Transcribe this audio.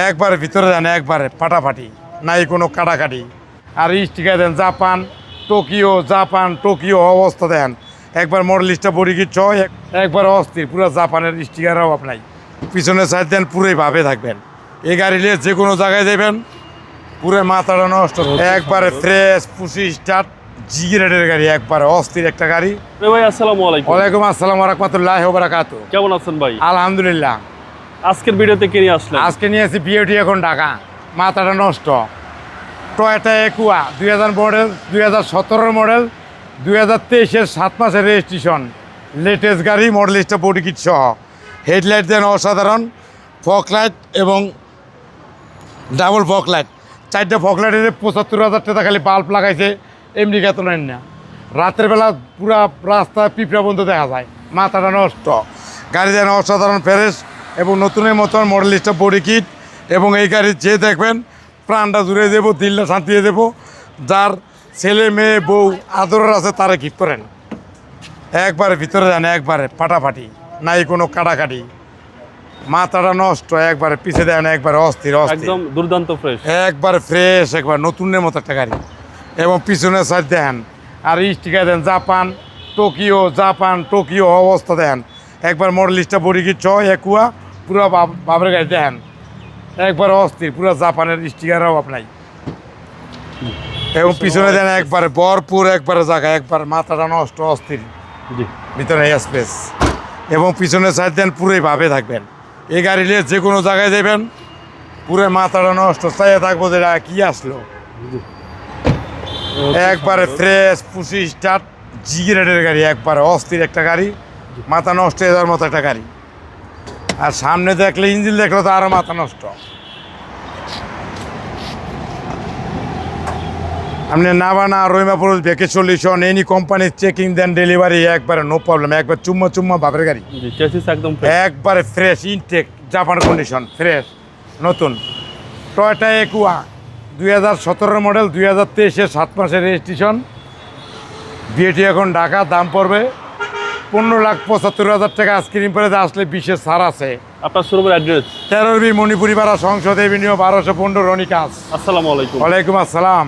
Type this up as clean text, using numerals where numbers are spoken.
একবারে ভিতরে দেন, একবারে ফাটাফাটি, নাই কোনো কাটাকাটি। আর স্টিকার দেন জাপান টোকিও অবস্থা দেন, একবার মডেলিস্টটা বডি কিট সহ একবার অস্থির, পুরো জাপানের স্টিকারের অভাব নাই। পিছনের সাইড দেন পুরোই ভাবে থাকবেন, এই গাড়ি নিয়ে যে কোনো জায়গায় যাবেন পুরো মাথাটা নষ্ট। একবারে ফ্রেশ পুশি স্টার্ট জি রেডের গাড়ি, একবারে অস্থির একটা গাড়ি। ভাই আসসালামু আলাইকুম। ওয়ালাইকুম আসসালাম ওয়া রাহমাতুল্লাহি ওয়া বারাকাতুহু। কেমন আছেন ভাই? আলহামদুলিল্লাহ। আজকের ভিডিওতে কে নিয়ে আসলেন? আজকে নিয়েছি বিএটি এখন ঢাকা, মাথাটা নষ্ট। টয়োটা একুয়া 2000 মডেল, 2017 মডেল, 2023-এর 7 মাসের রেজিস্ট্রেশন, লেটেস্ট গাড়ি, মডেলিস্টটা বডি কিট সহ। হেডলাইট দেন অসাধারণ, ফগ লাইট এবং ডাবল ফগ লাইট, 4টে ফগ লাইটের 75,000 টাকা খালি বাল্ব লাগাইছে, এমনি কত নেন না। রাতের বেলা পুরা রাস্তা পিঁপড়া বন্ধ দেখা যায়, মাথাটা নষ্ট। গাড়ি দেন অসাধারণ ফ্রেশ এবং নতুনের মতন মডেলিস্টটা বডি কিট। এবং এই গাড়ি যে দেখবেন প্রাণটা জুড়ে দেবো, দিলটা শান্তি দিয়ে দেবো। যার ছেলে মেয়ে বউ আদরের আছে তারা গিফট করেন। একবারে ভিতরে দেন, একবারে ফাটাফাটি, নাই কোনো কাটাকাটি, মাথাটা নষ্ট। একবারে পিছে দেন, একবারে অস্থির অস্থির, একদম দুর্দান্ত ফ্রেশ, একবারে ফ্রেশ, একবার নতুনের মতো একটা গাড়ি। এবং পিছনের সাইড দেন আর স্টিকার দেন জাপান টোকিও অবস্থা দেন, একবার মডেলিস্টটা বডি কিট সহ একুয়া, পুরো বাবরের গাড়ি দেন, একবার অস্থির, পুরো জাপানের স্টিকারের অভাব নাই। এবং পিছনে দেন একবারে ভরপুর, একবারে জায়গা, একবার মাথাটা নষ্ট অস্থির, ভিতরে স্পেস। এবং পিছনের সাইড দেন পুরোই ভাবে থাকবেন, এই গাড়ি নিয়ে যে কোনো জায়গায় যাবেন পুরো মাথাটা নষ্ট, চাইয়ে থাকবো যে কি আসলো। একবারে ফ্রেশ পুশি স্টার্ট জি রেডের গাড়ি, একবারে অস্থির একটা গাড়ি, মাথা নষ্ট হয়ে যাওয়ার মতো একটা গাড়ি। আর সামনে দেখলে ইঞ্জিন দেখলে তো আরও মাথা নষ্ট। আপনি নাভানা রহিমাপুর ভেকে সলিউশন এনি কোম্পানির চেকিং দেন ডেলিভারি, একবারে নো প্রবলেম, একবার চুম্মা ভাবের গাড়ি, একবারে fresh intact Japan condition, fresh নতুন। টয়োটা একুয়া 2017 মডেল, 2023-এর 7 মাসের রেজিস্ট্রেশন, বিএটি এখন ঢাকা, দাম পড়বে 15,75,000 টাকা। স্ক্রিন পরে আসলে 20-এর ছাড় আছে। আপনার শোরুমের অ্যাড্রেস? 13 মণিপুরি পাড়া, সংসদ এভিনিউ, 1215 রনিকাস। আসসালামু আলাইকুম। ওয়ালাইকুম আসসালাম।